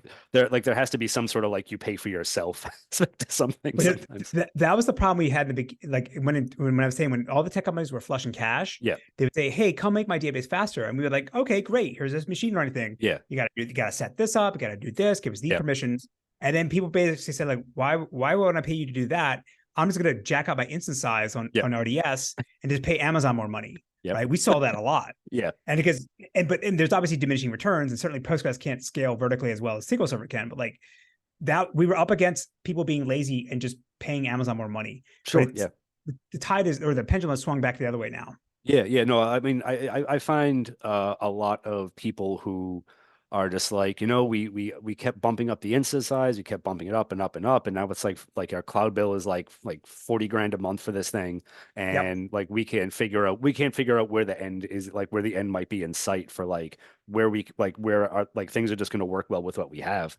has to be some sort of like you pay for yourself aspect to something But sometimes. that was the problem we had in the like when I was saying when all the tech companies were flushing cash, Yeah, they would say, "Hey, come make my database faster," and we were like, "Okay, great. Here's this machine learning thing. yeah, You gotta set this up. You gotta do this. Give us these yeah, permissions." And then people basically said, like, "Why would I pay you to do that? I'm just gonna jack up my instance size on yeah, RDS and just pay Amazon more money." yep, Right? We saw that a lot. yeah, And because and there's obviously diminishing returns, and certainly Postgres can't scale vertically as well as SQL Server can, but like that we were up against people being lazy and just paying Amazon more money. But sure, it's yeah. the tide is, or the pendulum has swung back the other way now. Yeah, yeah, no, I mean, I find a lot of people who are just like, we kept bumping up the instance size, we kept bumping it up and up and up, and now it's like our cloud bill is like 40 grand a month for this thing, Yep. and like we can't figure out where the end is, like where the end might be in sight for like where our like things are just going to work well with what we have.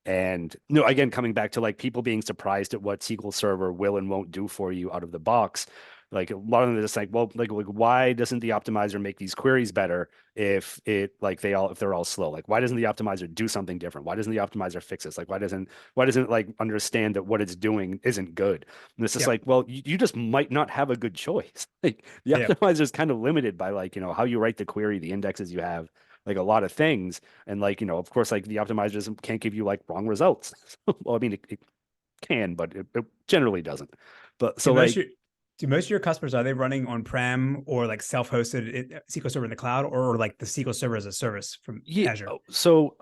And no, again, coming back to like people being surprised at what SQL Server will and won't do for you out of the box. Like a lot of them are just like, well, like why doesn't the optimizer make these queries better if if they're all slow? Like why doesn't the optimizer do something different? Why doesn't the optimizer fix this? Like why doesn't it like understand that what it's doing isn't good? And it's just Yep. like, well, you just might not have a good choice. Like the Yep. optimizer is kind of limited by like, how you write the query, the indexes you have, like a lot of things. And like, of course, like the optimizer can't give you like wrong results. Well, I mean, it can, but it generally doesn't. But Do so most like, of your do most of your customers, are they running on-prem or like self-hosted SQL Server in the cloud, or like the SQL Server as a service from yeah, Azure? so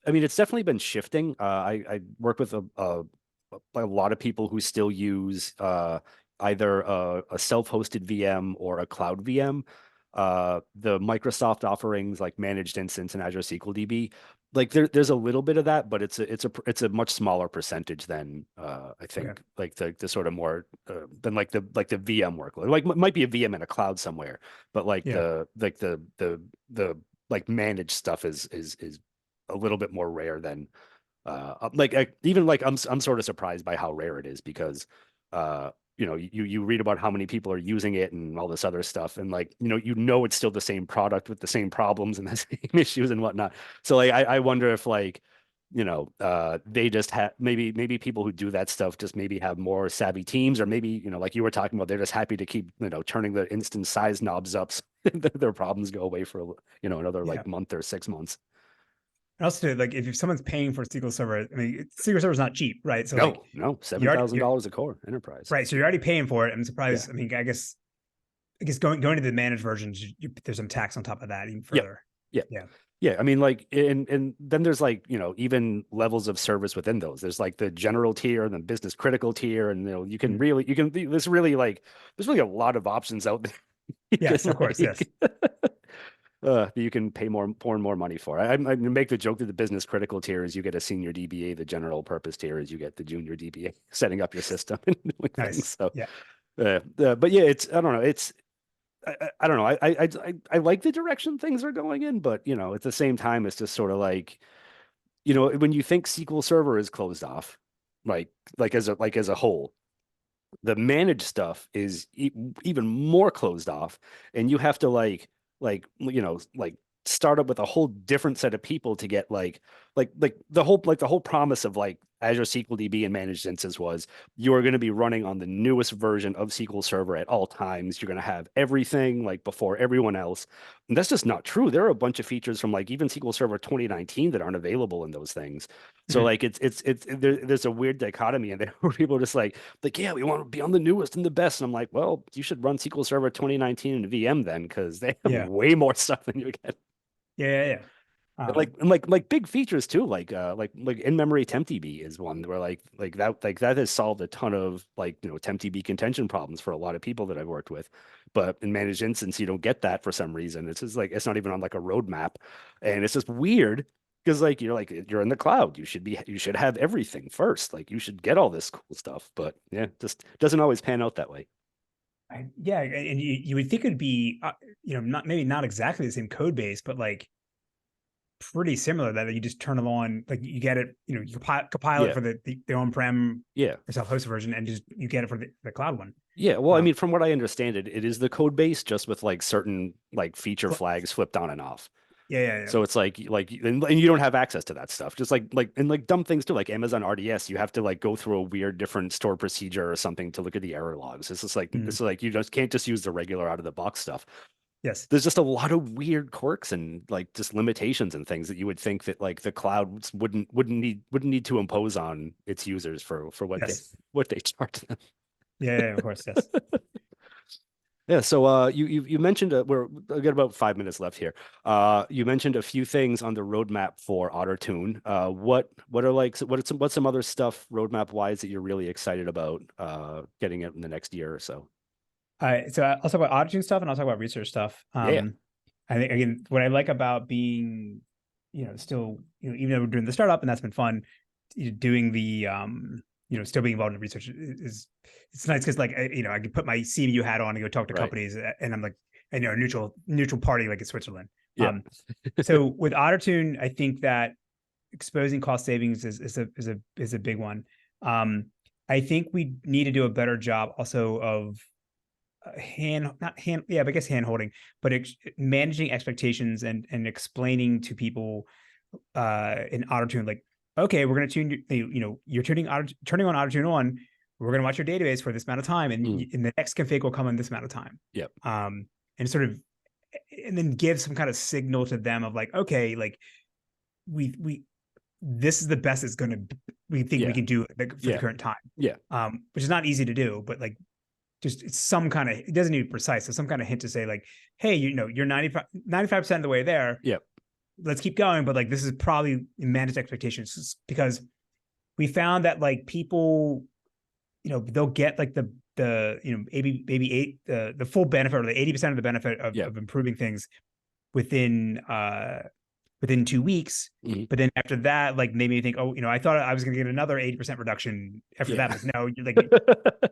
I mean, it's definitely been shifting. I work with a lot of people who still use either a self-hosted VM or a cloud VM. the Microsoft offerings like managed instance and Azure SQL DB, like there's a little bit of that, but it's a much smaller percentage than I Okay. think like the sort of more than like the VM workload. Like might be a VM in a cloud somewhere, but like Yeah. the like managed stuff is a little bit more rare than even like I'm sort of surprised by how rare it is because you read about how many people are using it and all this other stuff, and like it's still the same product with the same problems and the same issues and whatnot. So like I wonder if like they just have maybe people who do that stuff just maybe have more savvy teams, or maybe like you were talking about, they're just happy to keep turning the instance size knobs up so their problems go away for another Yeah. like month or 6 months. And also, like, if someone's paying for SQL Server, I mean, SQL Server is not cheap, right? So, like, No, you're already, $7,000 a core enterprise. right. So you're already paying for it. I'm Yeah. surprised. I mean, I guess going to the managed versions, there's some tax on top of that even Yeah. further. Yeah. Yeah. Yeah. I mean, like, and then there's like, even levels of service within those. There's like the general tier and the business critical tier. And, there's really a lot of options out there. You Yes, can of course. Yes. that you can pay more and more money for. I make the joke that the business critical tier is you get a senior DBA, the general purpose tier is you get the junior DBA setting up your system and doing things. Nice. So, Yeah. but yeah, I don't know. I don't know. I like the direction things are going in, but at the same time, it's just sort of like, when you think SQL Server is closed off, like as a whole, the managed stuff is even more closed off, and you have to like start up with a whole different set of people to get the whole promise of like Azure SQL DB and managed instances was you are going to be running on the newest version of SQL Server at all times. You're going to have everything like before everyone else. And that's just not true. There are a bunch of features from like even SQL Server 2019 that aren't available in those things. So Mhm. like there's a weird dichotomy in there where people are just like, yeah, we want to be on the newest and the best. And I'm like, well, you should run SQL Server 2019 in VM then, because they have Yeah. way more stuff than you get. Yeah. Yeah. Yeah. And like big features too, like in-memory TempDB is one where that has solved a ton of TempDB contention problems for a lot of people that I've worked with. But in managed instance, you don't get that for some reason. It's just like it's not even on like a roadmap, and it's just weird because you're in the cloud. You should have everything first. Like you should get all this cool stuff. But yeah, just doesn't always pan out that way. Yeah. And you would think it'd be, not exactly the same code base, but like pretty similar that you just turn it on, like you get it, you compile it Yeah, for the on-prem yeah. or self-hosted version, and just you get it for the cloud one. Yeah, well, I Um, mean, from what I understand, it is the code base just with like certain like feature fl- flags flipped on and off. yeah, yeah, yeah. So it's and you don't have access to that stuff. Just like dumb things too, like Amazon RDS, you have to like go through a weird different store procedure or something to look at the error logs. Mhm. It's like you just can't just use the regular out of the box stuff. Yes, There's just a lot of weird quirks and like just limitations and things that you would think that like the cloud wouldn't need to impose on its users for what they yes, what they charge them. yeah, yeah, of course, yes. Yeah, so you mentioned I got about 5 minutes left here. You mentioned a few things on the roadmap for Ottertune. What's some other stuff roadmap wise that you're really excited about getting it in the next year or so? So I'll talk about Ottertune stuff, and I'll talk about research stuff. Yeah, I think again, what I like about being, still, even though we're doing the startup and that's been fun, doing the, still being involved in research is it's nice because like I can put my CMU hat on and go talk to right. companies, and I'm like, a neutral party like in Switzerland. Yeah, So with Ottertune, I think that exposing cost savings is a big one. Um, I think we need to do a better job also of not hand yeah, but I guess hand holding, but managing expectations and explaining to people in Ottertune, like, okay, we're going to tune you're turning on Ottertune on, we're going to watch your database for this amount of time, and mm, in the next config will come in this amount of time. yeah, And sort of, and then give some kind of signal to them of like, okay, like we this is the best it's going to, we think we yeah, can do for the yeah, current time. yeah, Which is not easy to do, but like, just it's some kind of, it doesn't need to be precise. So some kind of hint to say like, hey, you're 95% of the way there. yeah, Let's keep going. But like, this is probably managed expectations, because we found that like people, they'll get like maybe the full benefit or the 80% of the benefit Yeah. of improving things within 2 weeks. But then after that, like made me think, oh, I thought I was going to get another 80% reduction after that. But no, you're like,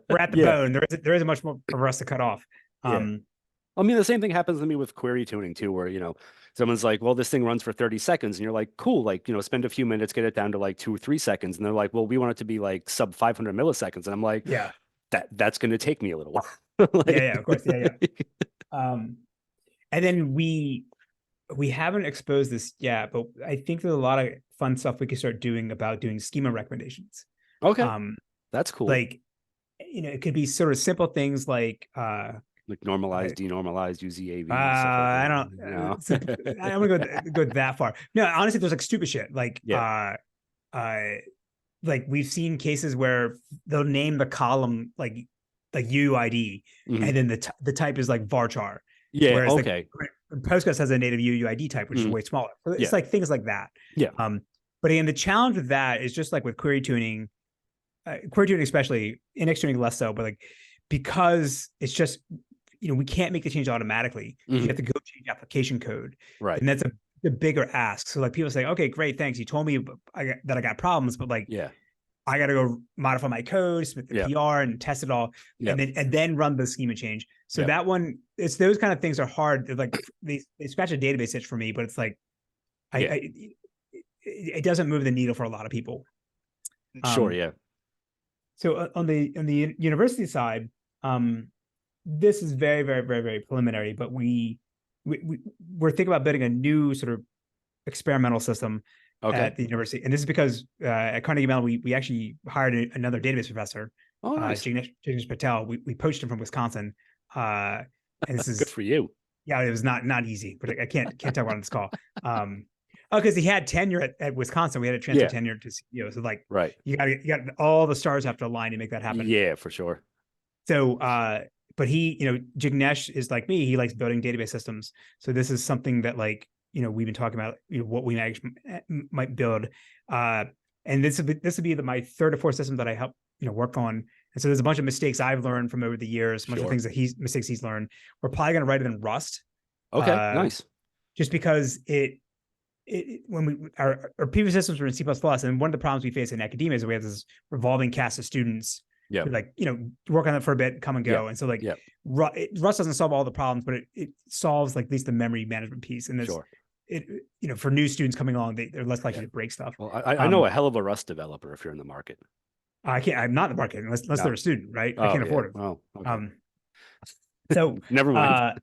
we're at the bone. There isn't much more for us to cut off. I mean, the same thing happens to me with query tuning too, where, someone's like, well, this thing runs for 30 seconds. And you're like, cool, like, spend a few minutes, get it down to like 2 or 3 seconds. And they're like, well, we want it to be like sub 500 milliseconds. And I'm like, yeah, that's going to take me a little while. Of course. Yeah. And then we haven't exposed this yet, but I think there's a lot of fun stuff we can start doing about doing schema recommendations. Okay. That's cool. Like, it could be sort of simple things like normalize, denormalize, use EAV. I don't know. I don't want to go that far. No, honestly, there's like stupid shit. Like, like we've seen cases where they'll name the column like UUID, and then the type is like varchar. Yeah. Whereas okay. Postgres has a native UUID type, which is way smaller. So it's like things like that. Yeah. But again, the challenge with that is just like with query tuning especially, index tuning less so, but like, because it's just, we can't make the change automatically. You have to go change application code. Right. And that's a bigger ask. So like people say, okay, great, thanks. You told me that I got problems, but like, I got to go modify my code, submit the PR and test it all, and then run the schema change. So that one, it's those kind of things are hard. They're like, they scratch a database itch for me, but it's like, it doesn't move the needle for a lot of people. Sure. Yeah. So on the university side, this is very, very, very, very preliminary, but we're thinking about building a new sort of experimental system at the university. And this is because at Carnegie Mellon, we actually hired another database professor, Jignesh Patel. We poached him from Wisconsin. And this is good for you. Yeah, it was not easy, but I can't talk about it on this call. Because he had tenure at Wisconsin. We had to transfer tenure to CEO. So like, you got all the stars have to align to make that happen. Yeah, for sure. So, but he, Jignesh is like me. He likes building database systems. So this is something that like, we've been talking about, what we might build. And this would be my third or fourth system that I help, work on. And so there's a bunch of mistakes I've learned from over the years, a bunch of things that mistakes he's learned. We're probably going to write it in Rust. Okay, nice. Just because when our previous systems were in C++, and one of the problems we face in academia is we have this revolving cast of students who like, work on it for a bit, come and go. And so like Rust doesn't solve all the problems, but it solves like at least the memory management piece. And for new students coming along, they're less likely to break stuff. Well, I know a hell of a Rust developer if you're in the market. I'm not in the market unless they're a student, right? I can't afford it. Oh, okay. So never mind.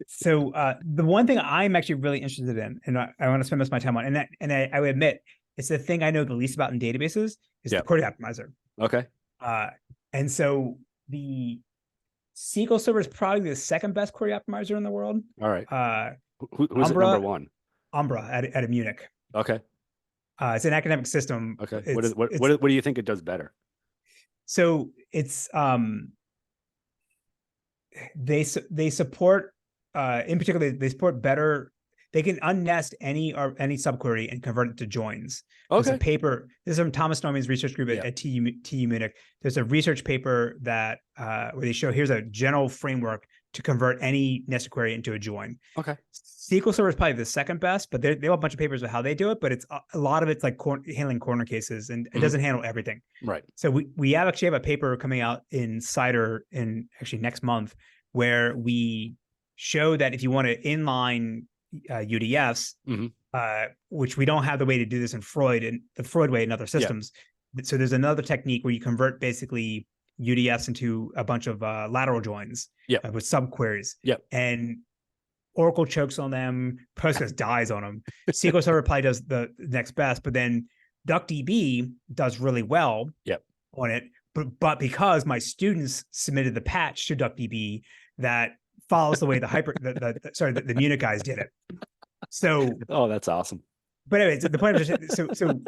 So the one thing I'm actually really interested in, and I want to spend most of my time on, and I would admit it's the thing I know the least about in databases is the query optimizer. Okay. And so the SQL Server is probably the second best query optimizer in the world. All right. Who's number one? Umbra at Munich. Okay. It's an academic system. Okay. What do you think it does better? So it's they support in particular they support better. They can unnest any subquery and convert it to joins. Okay. There's a paper. This is from Thomas Norman's research group at TU Munich. There's a research paper that where they show here's a general framework to convert any nested query into a join. Okay. SQL Server is probably the second best, but they have a bunch of papers of how they do it. But it's a lot of it's like handling corner cases, and it doesn't handle everything. Right. So we actually have a paper coming out in Cider in actually next month where we show that if you want to inline UDFs, which we don't have the way to do this in Freud and the Freud way in other systems. So there's another technique where you convert basically UDFs into a bunch of lateral joins with subqueries. And Oracle chokes on them. Postgres dies on them. SQL Server probably does the next best, but then DuckDB does really well on it. But because my students submitted the patch to DuckDB that follows the way the Munich guys did it. So that's awesome. But anyway, the point is so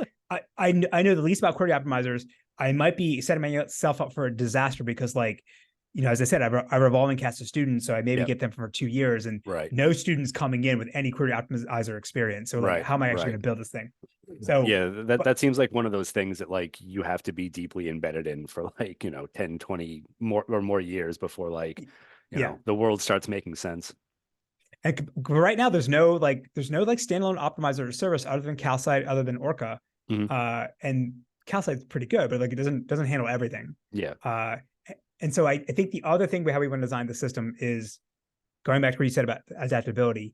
I know the least about query optimizers. I might be setting myself up for a disaster because like as I said, I revolving cast of students, so I maybe Yep. get them for 2 years, and Right. no students coming in with any query optimizer experience. So like, Right. how am I actually Right. going to build this thing? So, Yeah, that but that seems like one of those things that like you have to be deeply embedded in for like, 10, 20 more years before like, yeah, the world starts making sense. and right now there's no standalone optimizer or service other than Calcite, other than Orca, Hmm. and Calcite's pretty good, but like it doesn't handle everything. Yeah. Uh, and so I think the other thing how we want to design the system is going back to what you said about adaptability.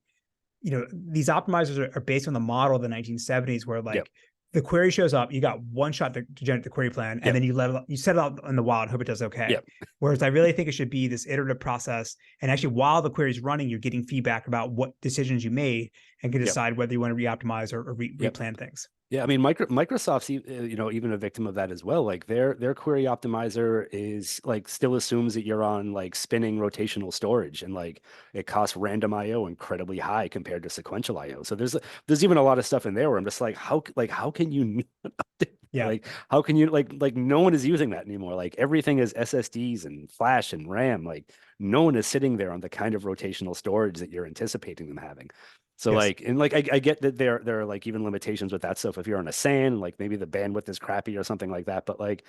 These optimizers are based on the model of the 1970s, where Yep. like the query shows up, you got one shot to generate the query plan, and Yep. then you set it out in the wild, hope it does okay. Yep. Whereas I really think it should be this iterative process, and actually while the query is running, you're getting feedback about what decisions you made, and can Yep. decide whether you want to re-optimize or Yep. replan things. Yeah, I mean, Microsoft's even a victim of that as well. Like their query optimizer is like still assumes that you're on like spinning rotational storage, and like it costs random I/O incredibly high compared to sequential I/O. So there's even a lot of stuff in there where I'm just like, how can you Yeah. like how can you like no one is using that anymore. Like everything is SSDs and flash and RAM. Like no one is sitting there on the kind of rotational storage that you're anticipating them having. So Yes. like, and like I get that there are like even limitations with that stuff if you're on a SAN, like maybe the bandwidth is crappy or something like that. But like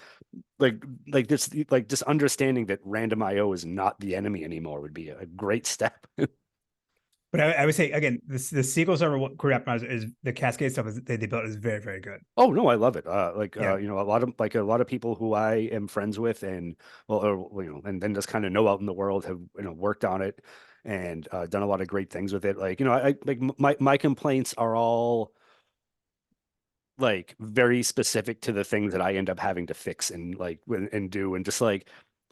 this like just understanding that random IO is not the enemy anymore would be a great step. But I would say again, the SQL Server query optimizer is the Cascade stuff they built is very, very good. Oh no, I love it. Yeah. A lot of people who I am friends with and well, or, and then just kind of know out in the world have worked on it and done a lot of great things with it. Like I like my complaints are all like very specific to the things that I end up having to fix and like and do and just like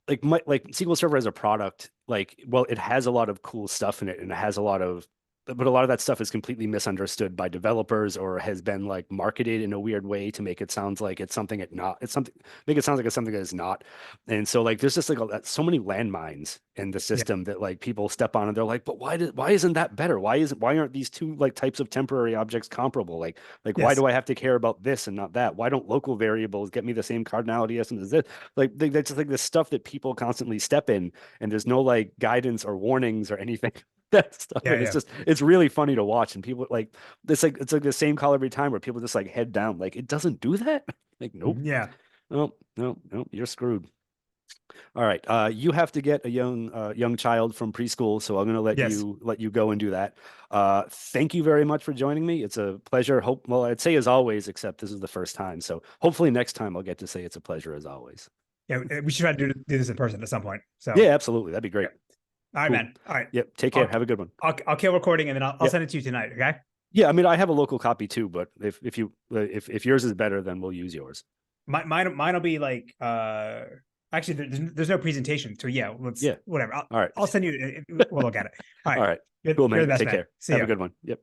SQL Server as a product, like, well, it has a lot of cool stuff in it and it has a lot of, but a lot of that stuff is completely misunderstood by developers or has been like marketed in a weird way to make it sound like it's something it's something, make it sound like it's something that it's not. And so like, there's just like so many landmines in the Yeah. system that like people step on and they're like, but why isn't that better? Why aren't these two like types of temporary objects comparable? Like, why Yes. do I have to care about this and not that? Why don't local variables get me the same cardinality estimate as this? Like that's just like the stuff that people constantly step in, and there's no like guidance or warnings or anything that stuff. Yeah. And Yeah. it's really funny to watch. And people like it's like the same call every time where people just like head down. Like it doesn't do that. Like, nope. Yeah. No, no, no, you're screwed. All right. You have to get a young child from preschool, so I'm gonna Yes. let you go and do that. Thank you very much for joining me. It's a pleasure. Well, I'd say as always, except this is the first time. So hopefully next time I'll get to say it's a pleasure as always. Yeah. We should try to do this in person at some point. So, Yeah, absolutely. That'd be yeah. great. All right, Cool. man. All right. Yep. Take care. I'll Have a good one. I'll kill recording, and then I'll Yep. send it to you tonight. Okay. Yeah, I mean, I have a local copy too, but if yours is better, then we'll use yours. Mine will be like actually there's no presentation. So yeah, let's Yeah. whatever. All right. I'll send you we'll look at it. All right. All right. You're Cool, the man. best, Take man. care. See Have ya. a good one. Yep.